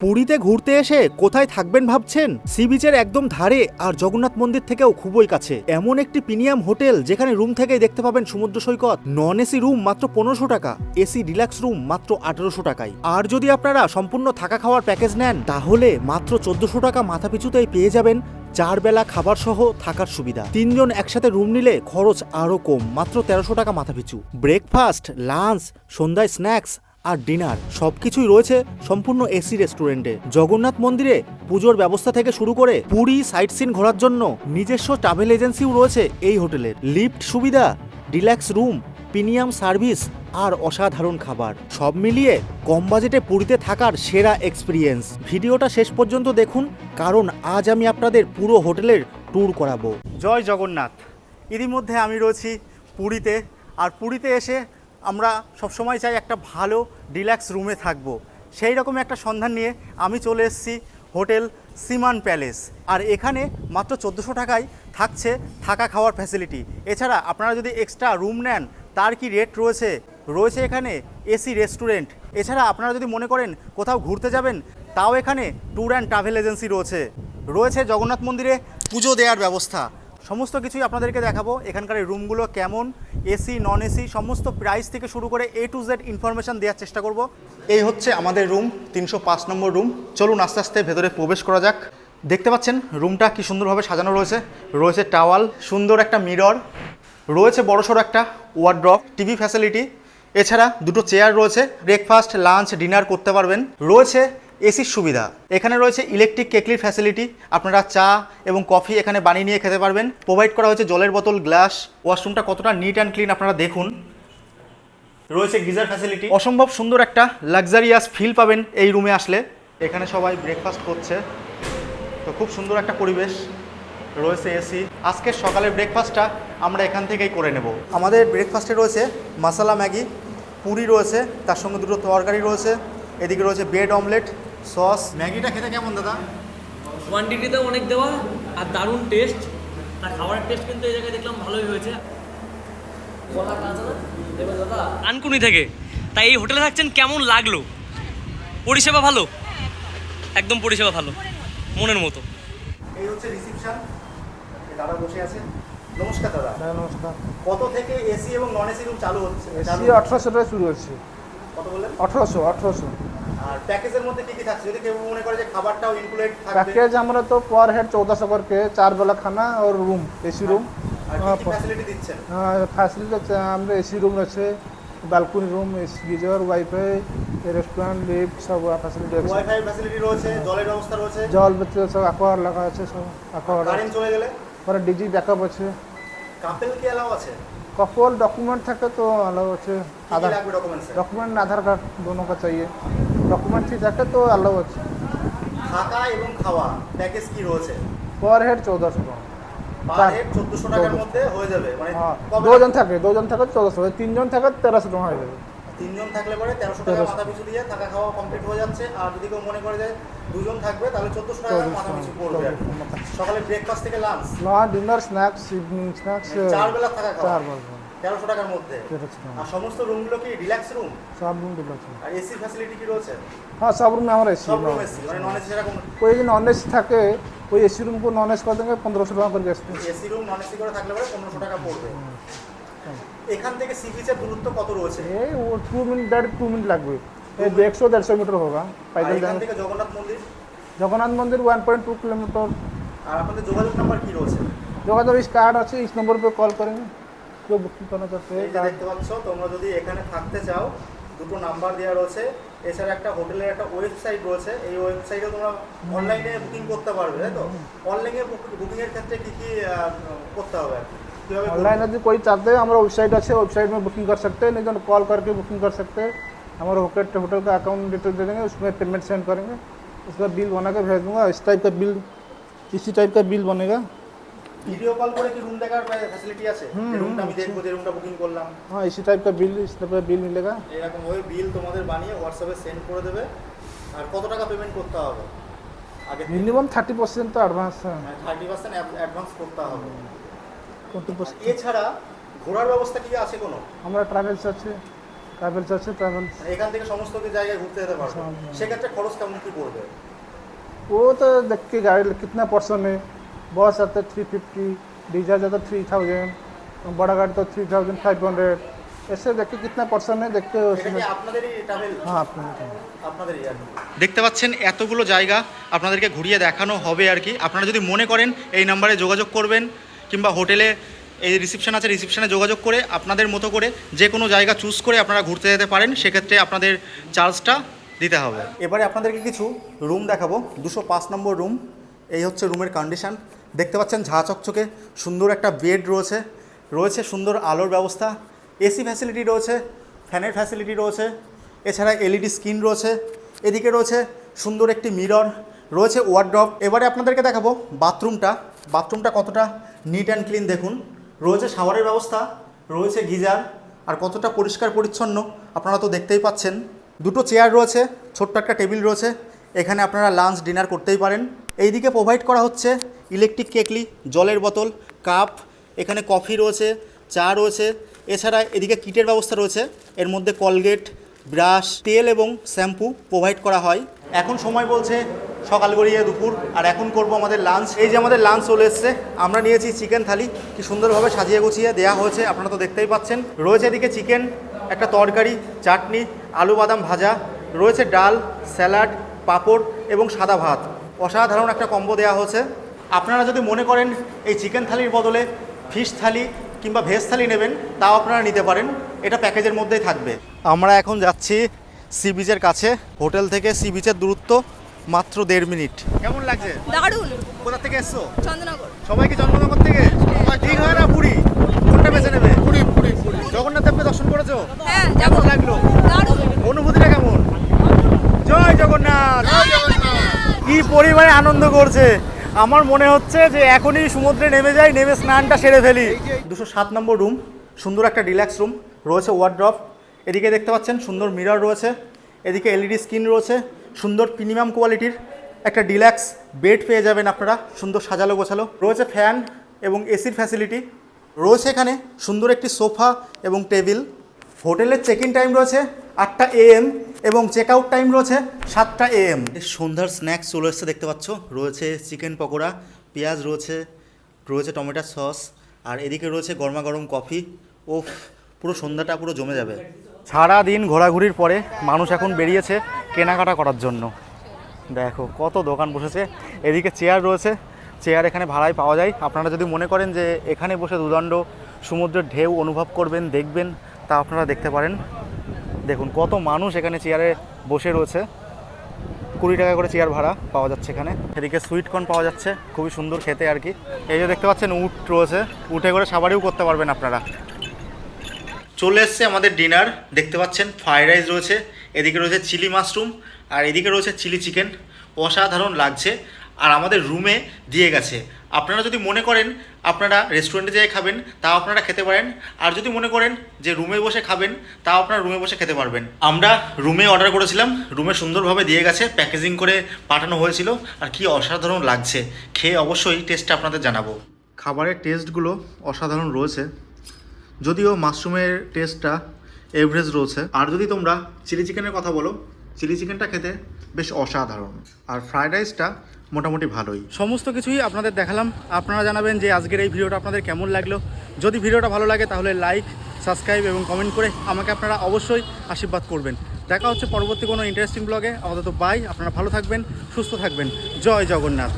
পুরীতে ঘুরতে এসে কোথায় থাকবেন ভাবছেন? সি বিচের একদম ধারে আর জগন্নাথ মন্দির থেকেও খুবই কাছে এমন একটি প্রিমিয়াম হোটেল যেখানে রুম থেকেই দেখতে পাবেন সমুদ্র সৈকত। নন এসি রুম মাত্র 1500 টাকা, এসি ডিলাক্স রুম মাত্র 1800 টাকায়। আর যদি আপনারা সম্পূর্ণ থাকা খাওয়ার প্যাকেজ নেন তাহলে মাত্র 1400 টাকা মাথা পিছুতেই পেয়ে যাবেন 4 বেলা খাবার সহ থাকার সুবিধা। 3 জন একসাথে রুম নিলে খরচ আরো কম, মাত্র 1300 টাকা মাথা পিছু। ব্রেকফাস্ট, লাঞ্চ, সন্ধ্যায় স্ন্যাক্স আর ডিনার সবকিছুই রয়েছে সম্পূর্ণ এসি রেস্টুরেন্টে। জগন্নাথ মন্দিরে পুজোর ব্যবস্থা থেকে শুরু করে পুরী সাইট সিন ঘোরার জন্য নিজস্ব ট্রাভেল এজেন্সিও রয়েছে এই হোটেলের। লিফট সুবিধা, ডিলাক্স রুম, প্রিমিয়াম সার্ভিস আর অসাধারণ খাবার, সব মিলিয়ে কম বাজেটে পুরীতে থাকার সেরা এক্সপিরিয়েন্স। ভিডিওটা শেষ পর্যন্ত দেখুন, কারণ আজ আমি আপনাদের পুরো হোটেলের ট্যুর করাবো। জয় জগন্নাথ। ইতিমধ্যে আমি রয়েছি পুরীতে, আর পুরীতে এসে আমরা সবসময় চাই একটা ভালো ডিলাক্স রুমে থাকবো। সেই রকম একটা সন্ধান নিয়ে আমি চলে এসেছি হোটেল সিমান প্যালেস। আর এখানে মাত্র 1400 টাকায় থাকছে থাকা খাওয়ার ফ্যাসিলিটি। এছাড়া আপনারা যদি এক্সট্রা রুম নেন তার কি রেট রয়েছে, রয়েছে এখানে এসি রেস্টুরেন্ট। এছাড়া আপনারা যদি মনে করেন কোথাও ঘুরতে যাবেন তাও এখানে ট্যুর অ্যান্ড ট্রাভেল এজেন্সি রয়েছে। রয়েছে জগন্নাথ মন্দিরে পুজো দেওয়ার ব্যবস্থা। সমস্ত কিছুই আপনাদেরকে দেখাবো। এখানকার এই রুমগুলো কেমন, এসি নন এসি, সমস্ত প্রাইস থেকে শুরু করে A to Z ইনফরমেশান দেওয়ার চেষ্টা করব। এই হচ্ছে আমাদের রুম, 305 নম্বর রুম। চলুন আস্তে আস্তে ভেতরে প্রবেশ করা যাক। দেখতে পাচ্ছেন রুমটা কি সুন্দরভাবে সাজানো রয়েছে। রয়েছে টাওয়াল, সুন্দর একটা মিরর, রয়েছে বড়সড় একটা ওয়ার্ড্রপ, টিভি ফ্যাসিলিটি। এছাড়া দুটো চেয়ার রয়েছে, ব্রেকফাস্ট, লাঞ্চ, ডিনার করতে পারবেন। রয়েছে এসির সুবিধা, এখানে রয়েছে ইলেকট্রিক কেটলির ফ্যাসিলিটি, আপনারা চা এবং কফি এখানে বানিয়ে নিয়ে খেতে পারবেন। প্রোভাইড করা হয়েছে জলের বোতল, গ্লাস। ওয়াশরুমটা কতটা নিট অ্যান্ড ক্লিন আপনারা দেখুন। রয়েছে গিজার ফ্যাসিলিটি। অসম্ভব সুন্দর একটা লাক্সারিয়াস ফিল পাবেন এই রুমে আসলে। এখানে সবাই ব্রেকফাস্ট করছে, তো খুব সুন্দর একটা পরিবেশ। রয়েছে এসি। আজকের সকালের ব্রেকফাস্টটা আমরা এখান থেকেই করে নেব। আমাদের ব্রেকফাস্টে রয়েছে মশলা ম্যাগি, পুরি রয়েছে, তার সঙ্গে দুটো তরকারি রয়েছে, এদিকে রয়েছে ব্রেড অমলেট, সস। ম্যাগিটা খেতে কেমন দাদা? কোয়ান্টিটিতেও অনেক দেওয়া আর দারুণ টেস্ট। তার খাবারের টেস্ট কিন্তু এই জায়গায় দেখলাম ভালোই হয়েছে। আনকুনি থেকে, তাই এই হোটেলে থাকছেন, কেমন লাগলো? পরিষেবা ভালো, একদম পরিষেবা ভালো, মনের মতো। এই হচ্ছে রিসেপশন, দাদা বসে আছে। নমস্কার দাদা। নমস্কার। কত থেকে এসি এবং নন এসি রুম চালু হচ্ছে? এসি 1800 টাকা শুরু হচ্ছে। কত বললেন? 1800। আর প্যাকেজের মধ্যে কি কি থাকছে, যদি কেউ মনে করে যে খাবারটাও ইনক্লুডেড থাকবে? पैकेज हमारा तो पर हेड 1400 करके 4 वाला खाना और रूम एसी रूम। আর কি কি ফ্যাসিলিটি দিচ্ছেন? फैसिलिटी আমরা এসি রুম আছে, balcony room, geyser, wifi, restaurant, lift সব ফ্যাসিলিটি আছে। ওয়াইফাই ফ্যাসিলিটি রয়েছে, জলের ব্যবস্থা রয়েছে, জল বাতি সব অ্যাকোয়ার লাগা আছে, সব অ্যাকোয়ার। কারেন্ট চলে গেলে পরে ডিজি ব্যাকআপ আছে। কাপল কি অ্যালাউ আছে? कपल डॉक्यूमेंट থাকে তো अलाउ আছে। কি আধার লাগবে ডকুমেন্টস? डॉक्यूमेंट आधार कार्ड दोनों का चाहिए। डॉक्यूमेंट ঠিক থাকে তো अलाउ আছে। থাকা এবং খাওয়া প্যাকেজ কি রয়েছে? पर हेड 1400 টাকা। পার হেড 1400 টাকার মধ্যে হয়ে যাবে। মানে হ্যাঁ, কবে? দুজন থাকে 1400, 3জন থাকে 1300 টাকা হয়ে যাবে। 3 জন থাকলে পরে 1300 টাকা মাথা পিছু দিয়ে থাকা খাওয়া কমপ্লিট হয়ে যাচ্ছে। আর যদি কেউ মনে করে যে 2 জন থাকবে তাহলে 1400 টাকা মাথা পিছু পড়বে আর কি। সকালে ব্রেকফাস্ট থেকে lunch, dinner, snacks, evening snacks, 4 বেলা থাকা খাওয়া 4 বার 1300 টাকার মধ্যে। 1300 টাকা। আর সমস্ত রুমগুলো কি রিল্যাক্স রুম? সব রুম দিলাম। আর এসি ফ্যাসিলিটি কি রয়েছে? हाँ सब रूम में हमारा एसी। সব রুম এসি, মানে নন এসি সেরকম? कोई भी नॉन एसी থাকে ওই এসি রুম को नॉन एसी कर देंगे 1500 টাকা করে আসবে। এসি রুম নন এসি করে থাকলে পরে 1500 টাকা পড়বে। এখান থেকে সি বিচের দূরত্ব কত রয়েছে? এই वो 2 मिनट লাগবে। এই 150 মিটার होगा আর पैदल এখান जाने। থেকে জগন্নাথ মন্দির? জগন্নাথ মন্দির 1.2 किलोमीटर। আর আপনাদের যোগাযোগ নাম্বার কি রয়েছে? যোগাযোগ इस कार्ड আছে, इस नंबर पे कॉल करेंगे जो बुकिंग करना चाहते এই हैं। যে দেখতে পাচ্ছ, তোমরা যদি এখানে থাকতে চাও দুটো নাম্বার দেওয়া রয়েছে। এছাড়া একটা হোটেলের একটা ওয়েবসাইট রয়েছে, এই ওয়েবসাইটে তোমরা অনলাইনে বুকিং করতে পারবে, তাই তো? অনলাইনে বুকিং এর ক্ষেত্রে কি কি করতে হবে আর কি? কিভাবে করবে? ऑनलाइन यदि कोई चाहते हैं हमारा वेबसाइट अच्छे, वेबसाइट में बुकिंग कर सकते हैं, नहीं तो कॉल करके बुकिंग कर सकते हैं। हमारा होटल का अकाउंट डिटेल दे देंगे, उसमें पेमेंट सेंड करेंगे, उसका बिल बना के भेज दूँगा। इस टाइप का बिल, इसी टाइप का बिल बनेगा। ভিডিও কল করে কি রুম দেখার ফ্যাসিলিটি আছে? যে রুমটা আমি দেখবো, যে রুমটা বুকিং করলাম, हाँ इसी टाइप का बिल, इस टाइप का बिल मिलेगा। এরকম ওই বিল তোমাদের বানিয়ে হোয়াটসঅ্যাপে সেন্ড করে দেবে। আর কত টাকা পেমেন্ট করতে হবে আগে? मिनिमम 30% तो एडवांस है। 30% অ্যাডভান্স করতে হবে। 20%। এছাড়া ঘোরার ব্যবস্থা কি আছে কোনো? हमारा ट्रैवल्स अच्छे, ট্রাভেলস আছে ট্রাভেলস। এখান থেকে সমস্ত জায়গায় ঘুরতে যেতে পারবো, সেক্ষেত্রে খরচ কেমন কি পড়বে? वो तो देख के गाड़ी कितना पर्सन है। बस आता है 350, डीजल जाता 3000, बड़ा गाड़ी तो 3500, ऐसे देख के कितना पर्सन है देख के उसमें। আপনাদেরই ট্রাভেল? हाँ अपने আপনাদেরই আর কি। দেখতে পাচ্ছেন এতগুলো জায়গা আপনাদেরকে ঘুরিয়ে দেখানো হবে আর কি। আপনারা যদি মনে করেন এই নাম্বারে যোগাযোগ করবেন, কিংবা হোটেলে এই রিসেপশন আছে, রিসেপশনে যোগাযোগ করে আপনাদের মতো করে যে কোনো জায়গা চুজ করে আপনারা ঘুরতে যেতে পারেন, সেক্ষেত্রে আপনাদের চার্জটা দিতে হবে। এবারে আপনাদেরকে কিছু রুম দেখাবো। 205 নম্বর রুম। এই হচ্ছে রুমের কন্ডিশন। দেখতে পাচ্ছেন ঝা চকচকে সুন্দর একটা বেড রয়েছে, রয়েছে সুন্দর আলোর ব্যবস্থা, এসি ফ্যাসিলিটি রয়েছে, ফ্যানের ফ্যাসিলিটি রয়েছে, এছাড়া এলইডি স্ক্রিন রয়েছে, এদিকে রয়েছে সুন্দর একটি মিরর, রয়েছে ওয়ার্ড্রপ। এবারে আপনাদেরকে দেখাবো বাথরুমটা কতটা নিট অ্যান্ড ক্লিন দেখুন। রয়েছে শাওয়ারের ব্যবস্থা, রয়েছে গিজার, আর কতটা পরিষ্কার পরিচ্ছন্ন আপনারা তো দেখতেই পাচ্ছেন। দুটো চেয়ার রয়েছে, ছোট্ট একটা টেবিল রয়েছে, এখানে আপনারা লাঞ্চ ডিনার করতেই পারেন। এইদিকে প্রোভাইড করা হচ্ছে ইলেকট্রিক কেটলি, জলের বোতল, কাপ, এখানে কফি রয়েছে, চা রয়েছে, এছাড়া এদিকে কিটের ব্যবস্থা রয়েছে, এর মধ্যে কলগেট, ব্রাশ, তেল এবং শ্যাম্পু প্রোভাইড করা হয়। এখন সময় বলছে সকাল গড়িয়ে দুপুর, আর এখন করব আমাদের লাঞ্চ। এই যে আমাদের লাঞ্চ চলে এসছে, আমরা নিয়েছি চিকেন থালি, কি সুন্দরভাবে সাজিয়ে গুছিয়ে দেওয়া হয়েছে আপনারা তো দেখতেই পাচ্ছেন। রয়েছে এদিকে চিকেন, একটা তরকারি, চাটনি, আলু বাদাম ভাজা, রয়েছে ডাল, স্যালাড, পাঁপড় এবং সাদা ভাত। অসাধারণ একটা কম্বো দেওয়া হয়েছে। আপনারা যদি মনে করেন এই চিকেন থালির বদলে ফিশ থালি কিংবা ভেজ থালি নেবেন, তাও আপনারা নিতে পারেন, এটা প্যাকেজের মধ্যেই থাকবে। আমরা এখন যাচ্ছি সি বিচের কাছে। হোটেল থেকে সি বিচের দূরত্ব মাত্র 1.5 মিনিট। কেমন লাগছে? দারুণ। কোথা থেকে এসছো? চন্দননগর। সবাই কি চন্দননগর থেকে? ঠিক হয় না পুরী? কোনটা বেছে নেবে? পুরী। জগন্নাথ দেবকে দর্শন করেছো? হ্যাঁ, কেমন লাগলো? দারুণ। অনুভূতিটা কেমন? জয় জগন্নাথ। কি পরিমাণে আনন্দ করছে, আমার মনে হচ্ছে যে এখনই সমুদ্রে নেমে যাই, নেমে স্নানটা সেরে ফেলি। 207 নম্বর রুম, সুন্দর একটা রিল্যাক্স রুম, রয়েছে ওয়ার্ড্রপ, এদিকে দেখতে পাচ্ছেন সুন্দর মিরর রয়েছে, এদিকে এলইডি স্ক্রিন রয়েছে, সুন্দর প্রিমিয়াম কোয়ালিটির একটা ডিলাক্স বেড পেয়ে যাবেন আপনারা, সুন্দর সাজালো গোছালো, রয়েছে ফ্যান এবং এসির ফ্যাসিলিটি, রয়েছে এখানে সুন্দর একটি সোফা এবং টেবিল। হোটেলের চেক ইন টাইম রয়েছে 8টা AM এবং চেক আউট টাইম রয়েছে 7টা AM। সন্ধ্যার স্ন্যাক্স চলে এসছে দেখতে পাচ্ছ, রয়েছে চিকেন পকোড়া, পেঁয়াজ রয়েছে, টমেটো সস, আর এদিকে রয়েছে গরমা গরম কফি। ওফ, পুরো সন্ধ্যাটা পুরো জমে যাবে। সারা দিন ঘোরাঘুরির পরে মানুষ এখন বেরিয়েছে কেনাকাটা করার জন্য। দেখো কত দোকান বসেছে, এদিকে চেয়ার রয়েছে, চেয়ার এখানে ভাড়ায় পাওয়া যায়। আপনারা যদি মনে করেন যে এখানে বসে দুদণ্ড সমুদ্রের ঢেউ অনুভব করবেন, দেখবেন, তা আপনারা দেখতে পারেন। দেখুন কত মানুষ এখানে চেয়ারে বসে রয়েছে। 20 টাকা করে চেয়ার ভাড়া পাওয়া যাচ্ছে এখানে। এদিকে সুইট কর্ন পাওয়া যাচ্ছে, খুবই সুন্দর খেতে আর কি। এই যে দেখতে পাচ্ছেন উট রয়েছে, উঠে করে সাবারিও করতে পারবেন আপনারা। চলে এসছে আমাদের ডিনার, দেখতে পাচ্ছেন ফ্রাইড রাইস রয়েছে, এদিকে রয়েছে চিলি মাশরুম, আর এদিকে রয়েছে চিলি চিকেন। অসাধারণ লাগছে, আর আমাদের রুমে দিয়ে গেছে। আপনারা যদি মনে করেন আপনারা রেস্টুরেন্টে যেয়ে খাবেন, তাও আপনারা খেতে পারেন, আর যদি মনে করেন যে রুমে বসে খাবেন, তাও আপনারা রুমে বসে খেতে পারবেন। আমরা রুমে অর্ডার করেছিলাম, রুমে সুন্দরভাবে দিয়ে গেছে, প্যাকেজিং করে পাঠানো হয়েছিল, আর কি অসাধারণ লাগছে। খেয়ে অবশ্যই টেস্টটা আপনাদের জানাবো। খাবারের টেস্টগুলো অসাধারণ রয়েছে, যদিও মাশরুমের টেস্টটা এভারেজ রয়েছে। আর যদি তোমরা চিলি চিকেনের কথা বলো, চিলি চিকেনটা খেতে বেশ অসাধারণ, আর ফ্রাইড রাইসটা মোটামুটি ভালোই। সমস্ত কিছুই আপনাদের দেখালাম। আপনারা জানাবেন যে আজকের এই ভিডিওটা আপনাদের কেমন লাগলো। যদি ভিডিওটা ভালো লাগে তাহলে লাইক, সাবস্ক্রাইব এবং কমেন্ট করে আমাকে আপনারা অবশ্যই আশীর্বাদ করবেন। দেখা হচ্ছে পরবর্তী কোনো ইন্টারেস্টিং ব্লগে। আপাতত বাই, আপনারা ভালো থাকবেন, সুস্থ থাকবেন। জয় জগন্নাথ।